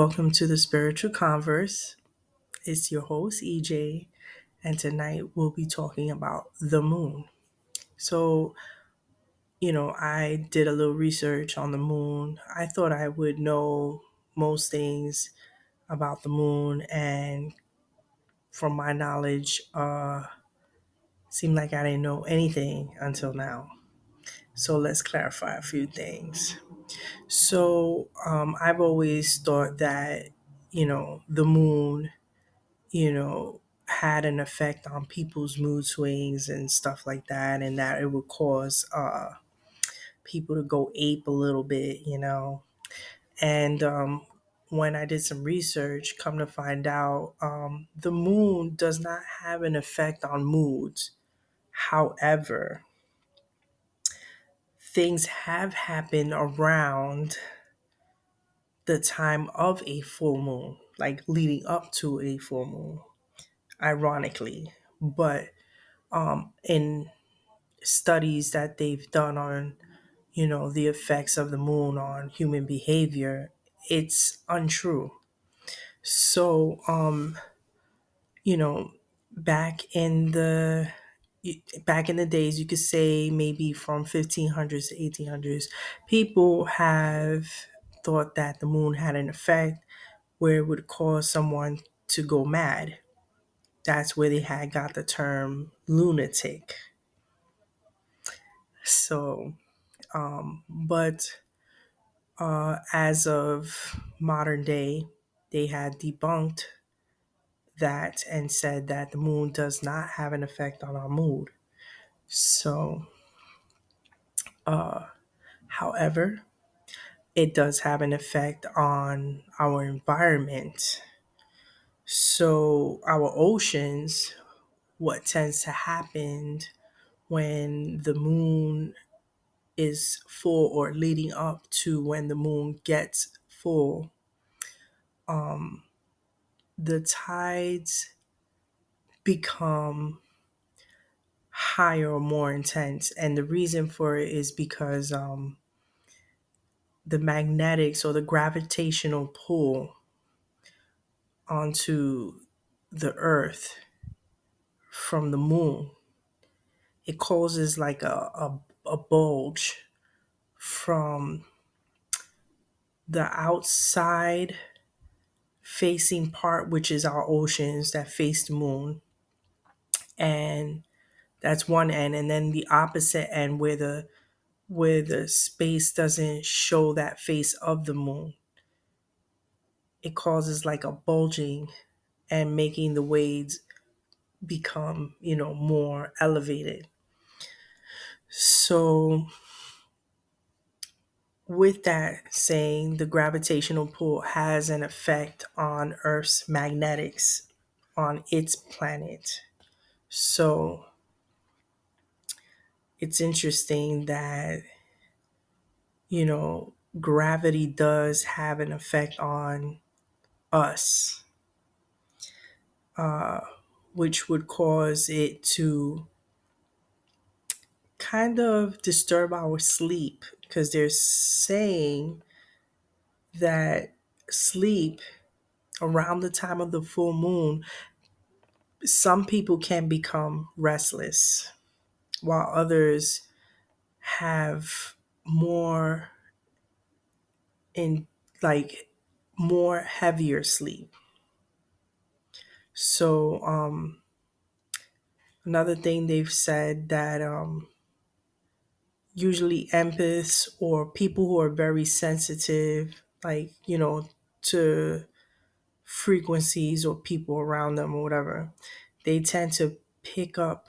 Welcome to the Spiritual Converse. It's your host, EJ, and tonight we'll be talking about the moon. So, I did a little research on the moon. I thought I would know most things about the moon, and from my knowledge, seemed like I didn't know anything until now. So, let's clarify a few things. I've always thought that, the moon had an effect on people's mood swings and stuff like that, and that it would cause people to go ape a little bit. And when I did some research, come to find out, the moon does not have an effect on moods. However, things have happened around the time of a full moon, like leading up to a full moon, ironically. But in studies that they've done on the effects of the moon on human behavior, it's untrue. So you know back in the back in the days, you could say maybe from 1500s to 1800s, people have thought that the moon had an effect where it would cause someone to go mad. That's where they had got the term lunatic. So, but as of modern day, they had debunked that and said that the moon does not have an effect on our mood. So, however, it does have an effect on our environment. So, our oceans, what tends to happen when the moon is full or leading up to when the moon gets full, the tides become higher or more intense. And the reason for it is because the magnetics or the gravitational pull onto the earth from the moon, it causes like a bulge from the outside facing part, which is our oceans that face the moon. And that's one end. And then the opposite end, where the space doesn't show that face of the moon, it causes like a bulging and making the waves become, more elevated. So, with that saying, the gravitational pull has an effect on Earth's magnetics on its planet. So, it's interesting that, gravity does have an effect on us, which would cause it to kind of disturb our sleep, because they're saying that sleep around the time of the full moon, some people can become restless while others have more in like more heavier sleep. So another thing they've said that usually empaths or people who are very sensitive, like, to frequencies or people around them or whatever, they tend to pick up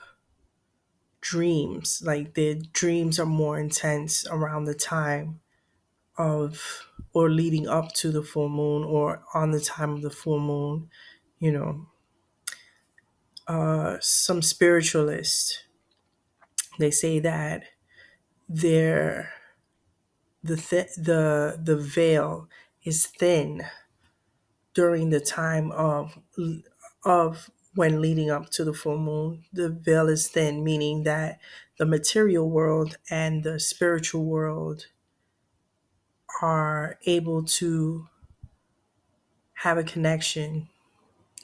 dreams. Like their dreams are more intense around the time of or leading up to the full moon or on the time of the full moon. You know, some spiritualists, they say that their the veil is thin during the time of when leading up to the full moon. The veil is thin, meaning that the material world and the spiritual world are able to have a connection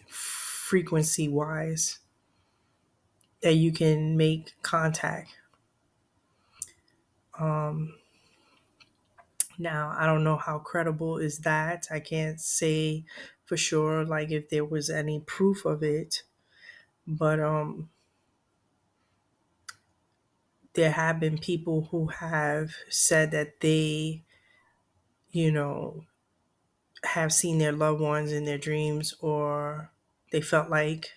frequency wise, that you can make contact. Um, Now, I don't know how credible is that. I can't say for sure, like if there was any proof of it, but there have been people who have said that they, you know, have seen their loved ones in their dreams, or they felt like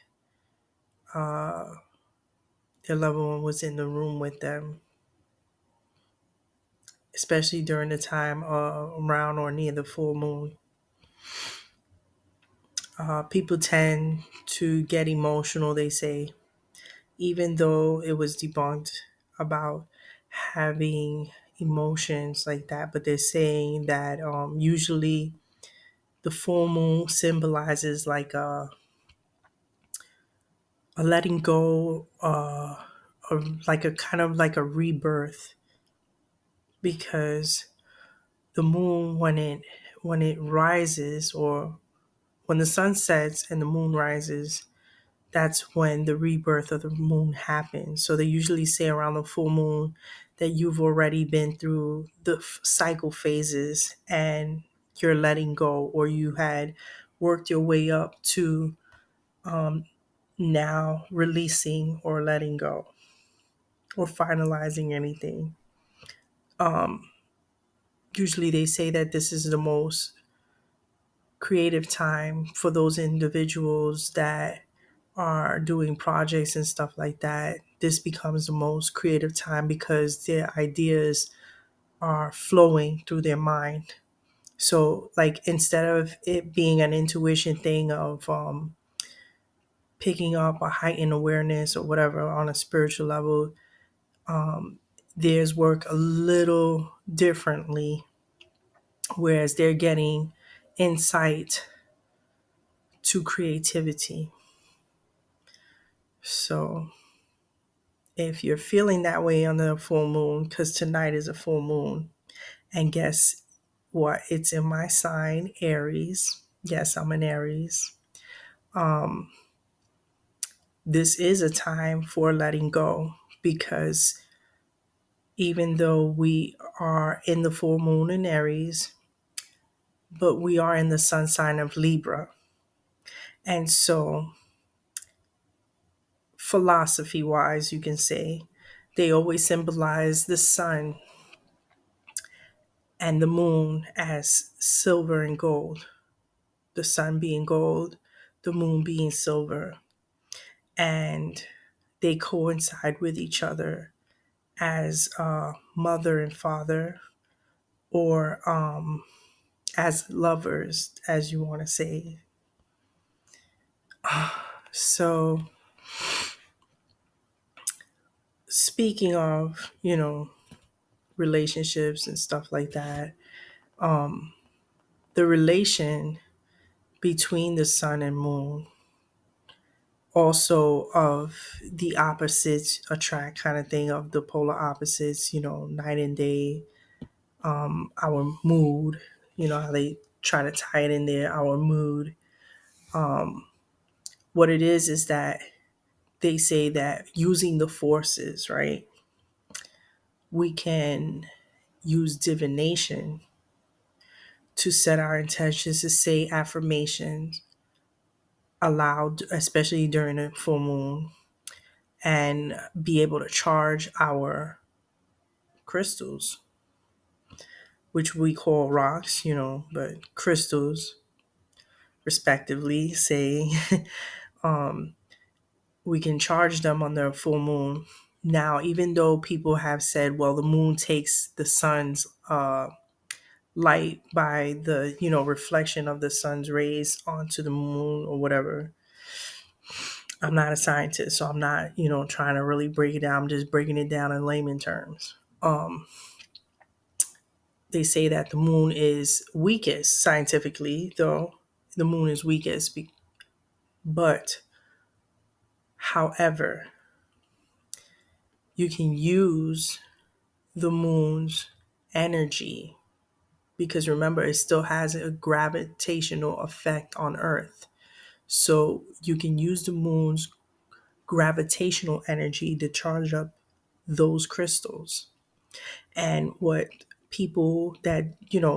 uh, their loved one was in the room with them, especially during the time around or near the full moon. People tend to get emotional, they say, even though it was debunked about having emotions like that. But they're saying that usually the full moon symbolizes like a letting go, of like a kind of like a rebirth, because the moon, when it rises, or when the sun sets and the moon rises, that's when the rebirth of the moon happens. So they usually say around the full moon that you've already been through the cycle phases and you're letting go, or you had worked your way up to um, now releasing or letting go or finalizing anything. Um, Usually they say that this is the most creative time for those individuals that are doing projects and stuff like that. This becomes the most creative time because their ideas are flowing through their mind. So, like, instead of it being an intuition thing of picking up a heightened awareness or whatever on a spiritual level, um, theirs work a little differently, whereas they're getting insight to creativity. So, if you're feeling that way on the full moon, because tonight is a full moon, and guess what? It's in my sign, Aries. Yes, I'm an Aries. Um, this is a time for letting go, because even though we are in the full moon in Aries, but we are in the sun sign of Libra. And so, philosophy wise, you can say they always symbolize the sun and the moon as silver and gold, the sun being gold, the moon being silver, and they coincide with each other as mother and father, or as lovers, as you want to say. So, speaking of, relationships and stuff like that, the relation between the sun and moon, also of the opposites attract kind of thing, of the polar opposites, night and day, our mood, how they try to tie it in there, our mood. What it is that they say that using the forces, right, we can use divination to set our intentions, to say affirmations aloud, especially during a full moon, and be able to charge our crystals, which we call rocks, but crystals, respectively, say, um, we can charge them on the full moon. Now, even though people have said, well, the moon takes the sun's light by the, reflection of the sun's rays onto the moon or whatever. I'm not a scientist, so I'm not, trying to really break it down. I'm just breaking it down in layman terms. They say that the moon is weakest scientifically, though the moon is weakest. But, however, you can use the moon's energy because remember, it still has a gravitational effect on Earth. So you can use the moon's gravitational energy to charge up those crystals. And what people that,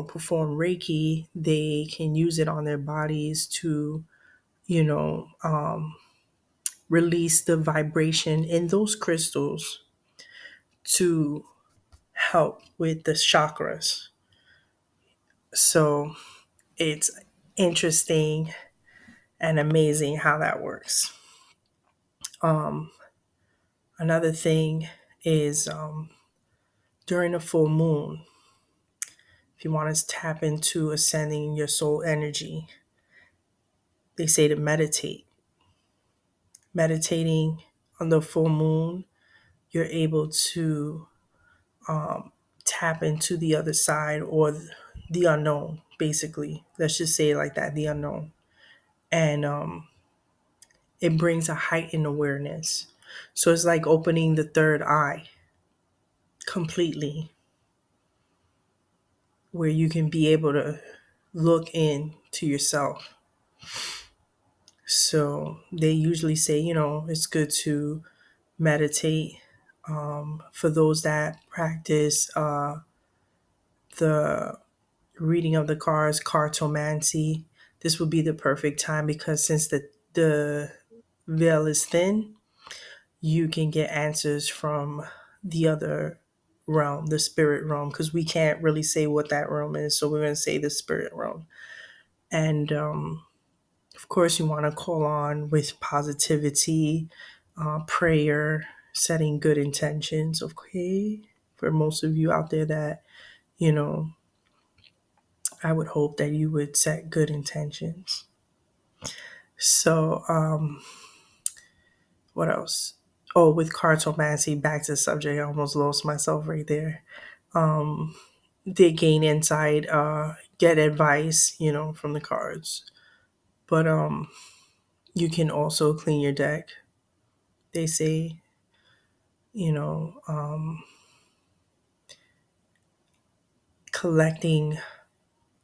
perform Reiki, they can use it on their bodies to, you know, um, release the vibration in those crystals to help with the chakras. So it's interesting and amazing how that works. Um, Another thing is during a full moon, if you want to tap into ascending your soul energy, they say to meditate. Meditating on the full moon, you're able to um, tap into the other side or the unknown, basically. Let's just say it like that, the unknown. And it brings a heightened awareness. So it's like opening the third eye completely, where you can be able to look into yourself. So they usually say, it's good to meditate. For those that practice the reading of the cards, cartomancy, this would be the perfect time because since the veil is thin, you can get answers from the other realm, the spirit realm, because we can't really say what that realm is. So we're going to say the spirit realm. And of course, you want to call on with positivity, prayer, setting good intentions. Okay. For most of you out there that, you know, I would hope that you would set good intentions. So, what else? Oh, with cartomancy, back to the subject, I almost lost myself right there. Um, they gain insight, get advice, from the cards. But you can also clean your deck. They say, you know, um, collecting.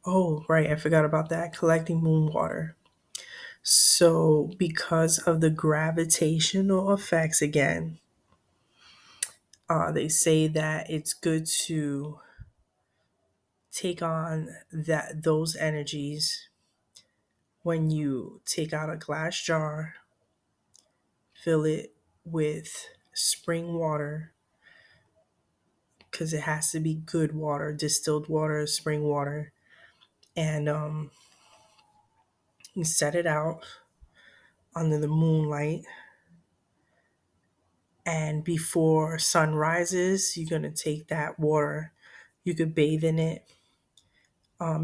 Oh, right, I forgot about that. Collecting moon water. So, because of the gravitational effects again, they say that it's good to take on those energies when you take out a glass jar, fill it with spring water, because it has to be good water, distilled water, spring water, and you set it out under the moonlight. And before sun rises, you're going to take that water. You could bathe in it.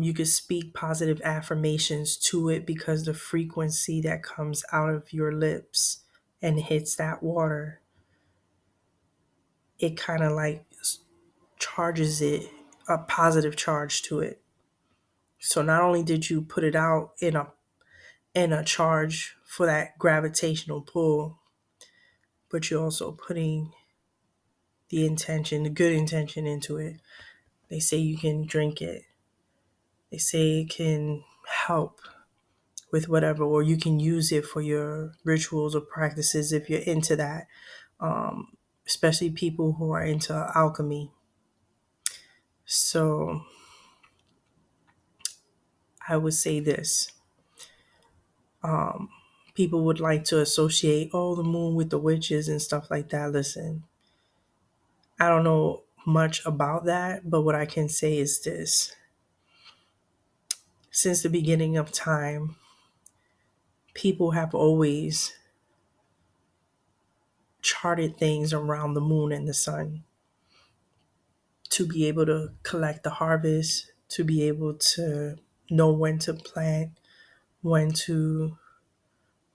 You could speak positive affirmations to it because the frequency that comes out of your lips and hits that water, it kind of like charges it, a positive charge to it. So not only did you put it out in a charge for that gravitational pull, but you're also putting the intention, the good intention into it. They say you can drink it. They say it can help with whatever, or you can use it for your rituals or practices if you're into that. Especially people who are into alchemy. So I would say this. Um, People would like to associate, the moon with the witches and stuff like that. Listen, I don't know much about that, but what I can say is this. Since the beginning of time, people have always charted things around the moon and the sun to be able to collect the harvest, to be able to know when to plant, when to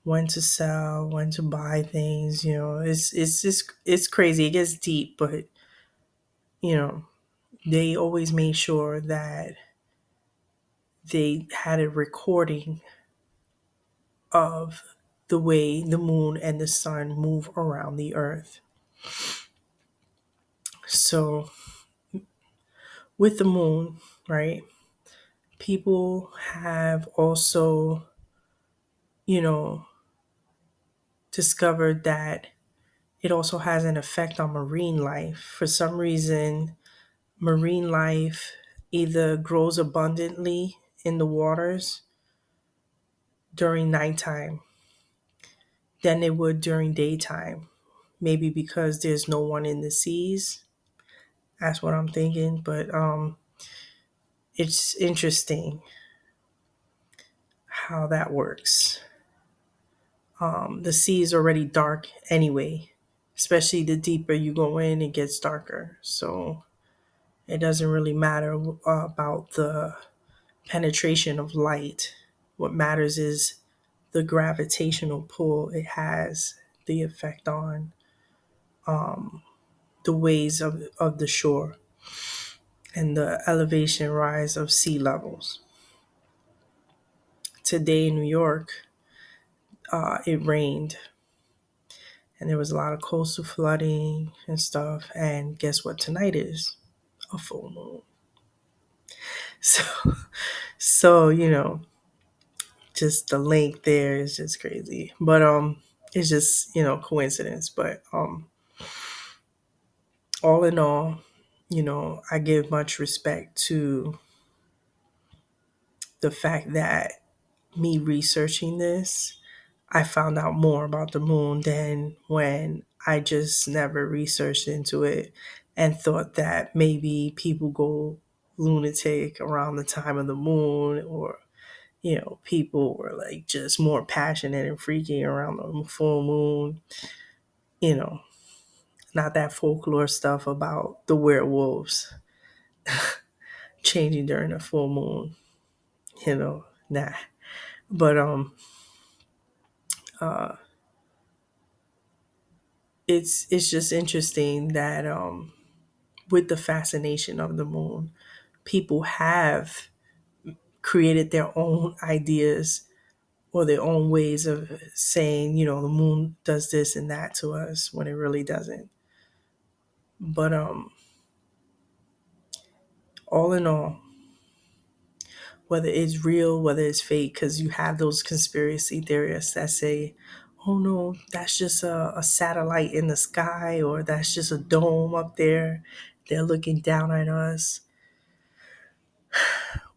sell, when to buy things. It's just it's crazy. It gets deep, but you know, they always made sure that they had a recording of the way the moon and the sun move around the earth. So with the moon, right? People have also, you know, discovered that it also has an effect on marine life. For some reason, marine life either grows abundantly in the waters during nighttime than it would during daytime. Maybe because there's no one in the seas. That's what I'm thinking. But it's interesting how that works. The sea is already dark anyway, especially the deeper you go in, it gets darker. So it doesn't really matter about the penetration of light. What matters is the gravitational pull it has, the effect on the waves of the shore and the elevation rise of sea levels. Today in New York, it rained and there was a lot of coastal flooding and stuff. And guess what tonight is? A full moon. So, so just the link there is just crazy. But it's just coincidence. But all in all, I give much respect to the fact that me researching this, I found out more about the moon than when I just never researched into it and thought that maybe people go lunatic around the time of the moon, or people were like just more passionate and freaky around the full moon. you know Not that folklore stuff about the werewolves changing during a full moon. Nah. But it's just interesting that with the fascination of the moon, people have created their own ideas or their own ways of saying, the moon does this and that to us when it really doesn't. But all in all, whether it's real, whether it's fake, because you have those conspiracy theorists that say, oh no, that's just a satellite in the sky, or that's just a dome up there. They're looking down at us.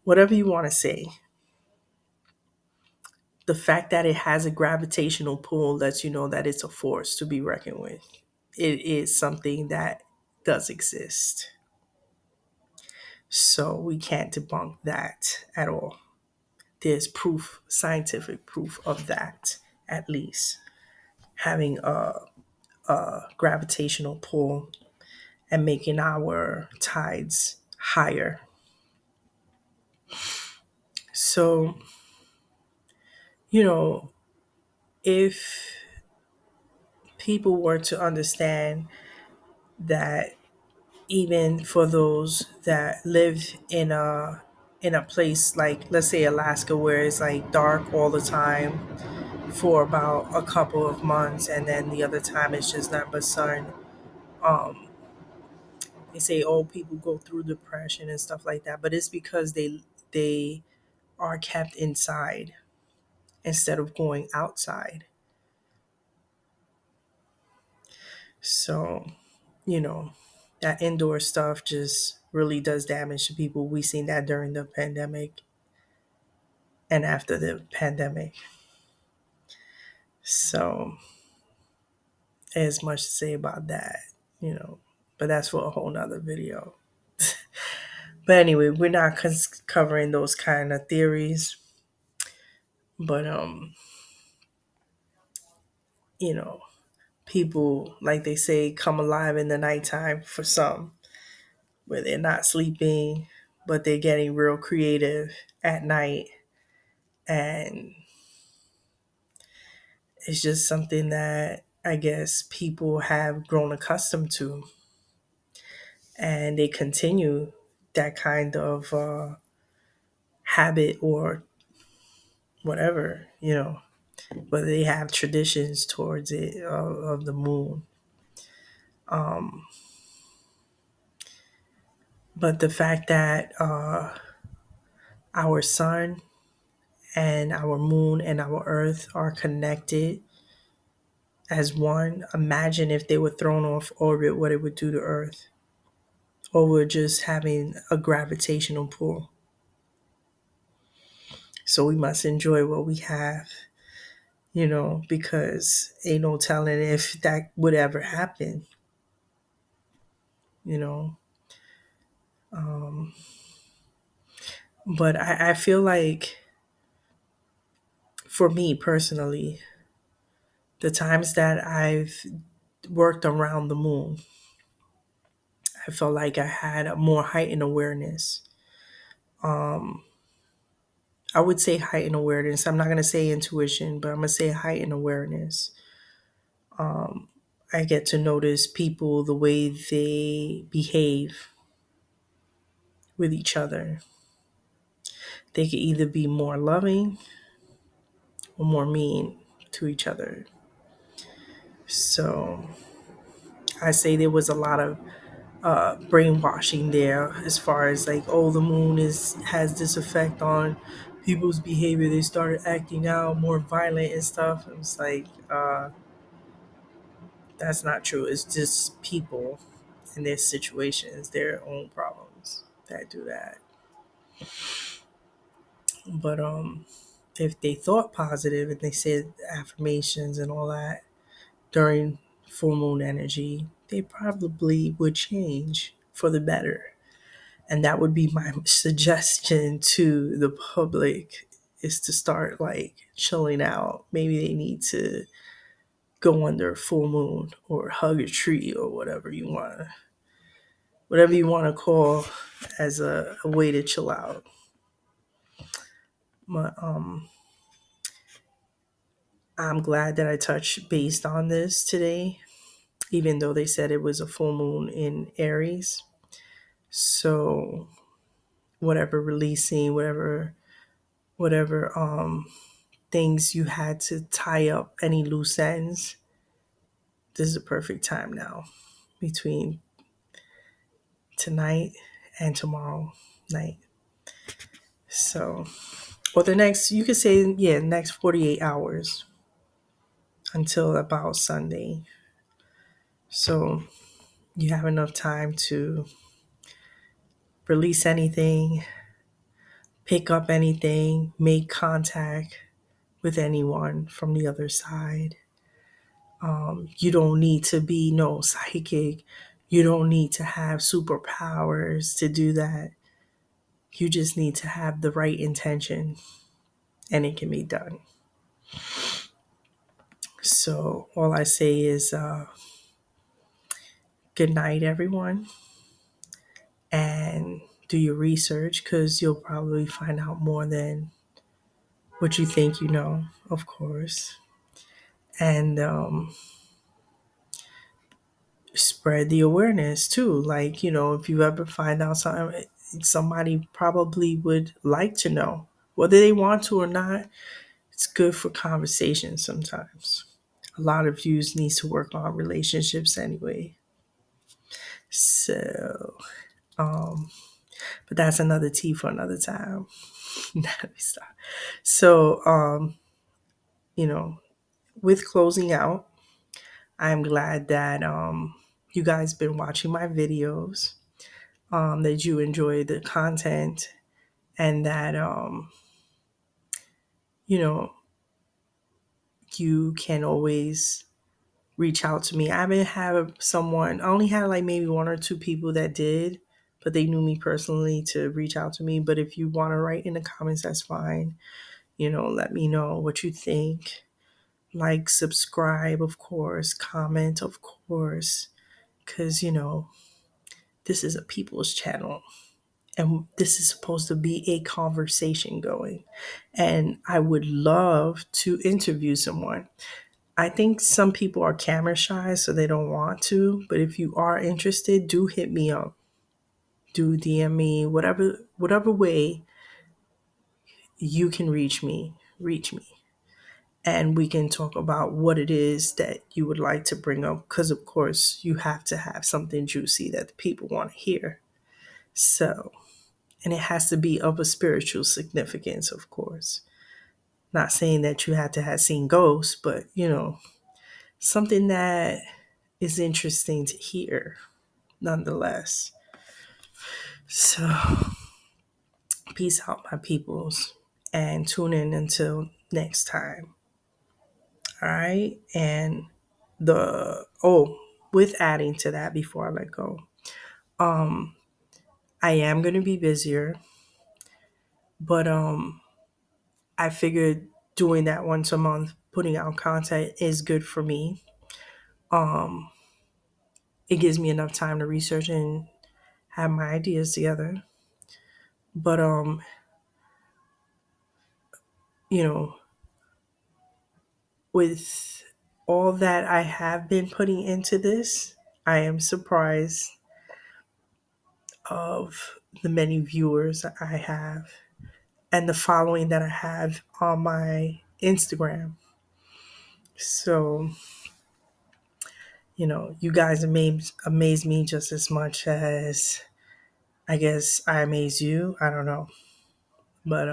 Whatever you want to say, the fact that it has a gravitational pull lets you know that it's a force to be reckoned with. It is something that does exist. So we can't debunk that at all. There's proof, scientific proof of that, at least. Having a gravitational pull and making our tides higher. So, you know, if people were to understand that even for those that live in a place like, let's say, Alaska, where it's like dark all the time for about a couple of months, and then the other time it's just not but sun. um they say old people go through depression and stuff like that, but it's because they are kept inside instead of going outside. So, you know, that indoor stuff just really does damage to people. We seen that during the pandemic and after the pandemic. So, there's much to say about that, you know, but that's for a whole nother video. But anyway, we're not covering those kind of theories, but you know, people, like they say, come alive in the nighttime for some, where they're not sleeping, but they're getting real creative at night. And it's just something that I guess people have grown accustomed to, and they continue that kind of habit or whatever, but they have traditions towards it of the moon. But the fact that our sun and our moon and our earth are connected as one. Imagine if they were thrown off orbit, what it would do to earth. Or we're just having a gravitational pull. So we must enjoy what we have, because ain't no telling if that would ever happen, you know. Um, but I feel like for me personally, the times that I've worked around the moon, I felt like I had a more heightened awareness. Um, I would say heightened awareness. I'm not going to say intuition, but I'm going to say heightened awareness. Um, I get to notice people the way they behave with each other. They could either be more loving or more mean to each other. So I say there was a lot of brainwashing there, as far as like, oh, the moon is has this effect on people's behavior. They started acting out more violent and stuff. It's like that's not true. It's just people in their situations, their own problems that do that. But if they thought positive and they said affirmations and all that during full moon energy, they probably would change for the better. And that would be my suggestion to the public, is to start like chilling out. Maybe they need to go under a full moon or hug a tree or whatever you want to call as a way to chill out. But I'm glad that I touched based on this today, even though they said it was a full moon in Aries. So whatever releasing, whatever things you had to tie up, any loose ends, this is a perfect time now between tonight and tomorrow night. So, or the next, you could say, yeah, next 48 hours until about Sunday. So you have enough time to release anything, pick up anything, make contact with anyone from the other side. You don't need to be no psychic. You don't need to have superpowers to do that. You just need to have the right intention and it can be done. So, all I say is good night, everyone, and do your research because you'll probably find out more than what you think you know, of course. And spread the awareness too. Like, if you ever find out something, somebody probably would like to know. Whether they want to or not, it's good for conversation sometimes. A lot of yous needs to work on relationships anyway. So, um, but that's another tea for another time. Let me stop. So, you know, with closing out, I'm glad that you guys been watching my videos, that you enjoy the content, and that you know you can always reach out to me. I haven't had someone. I only had like maybe one or two people that did, but they knew me personally to reach out to me. But if you want to write in the comments, that's fine. Let me know what you think. Like, subscribe, of course, comment, of course, because this is a people's channel and this is supposed to be a conversation going. And I would love to interview someone. I think some people are camera shy, so they don't want to. But if you are interested, do hit me up. Do DM me, whatever way you can reach me, reach me. And we can talk about what it is that you would like to bring up. Because, of course, you have to have something juicy that the people want to hear. So, And it has to be of a spiritual significance, of course. Not saying that you had to have seen ghosts, but something that is interesting to hear nonetheless. So, peace out, my peoples, and tune in until next time. All right. And with adding to that before I let go, I am going to be busier, but I figured doing that once a month, putting out content is good for me. Um, it gives me enough time to research and have my ideas together. But you know, with all that I have been putting into this, I am surprised of the many viewers I have and the following that I have on my Instagram. So, you guys amaze me just as much as I guess I amaze you. I don't know. But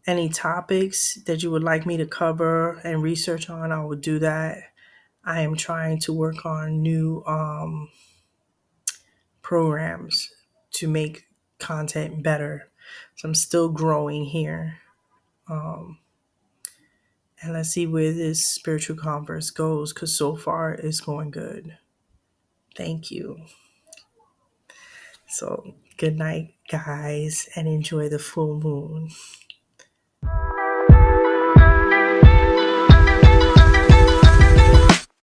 any topics that you would like me to cover and research on, I will do that. I am trying to work on new programs to make content better. So I'm still growing here. Um, and let's see where this spiritual converse goes because so far it's going good. Thank you. So, good night, guys, and enjoy the full moon.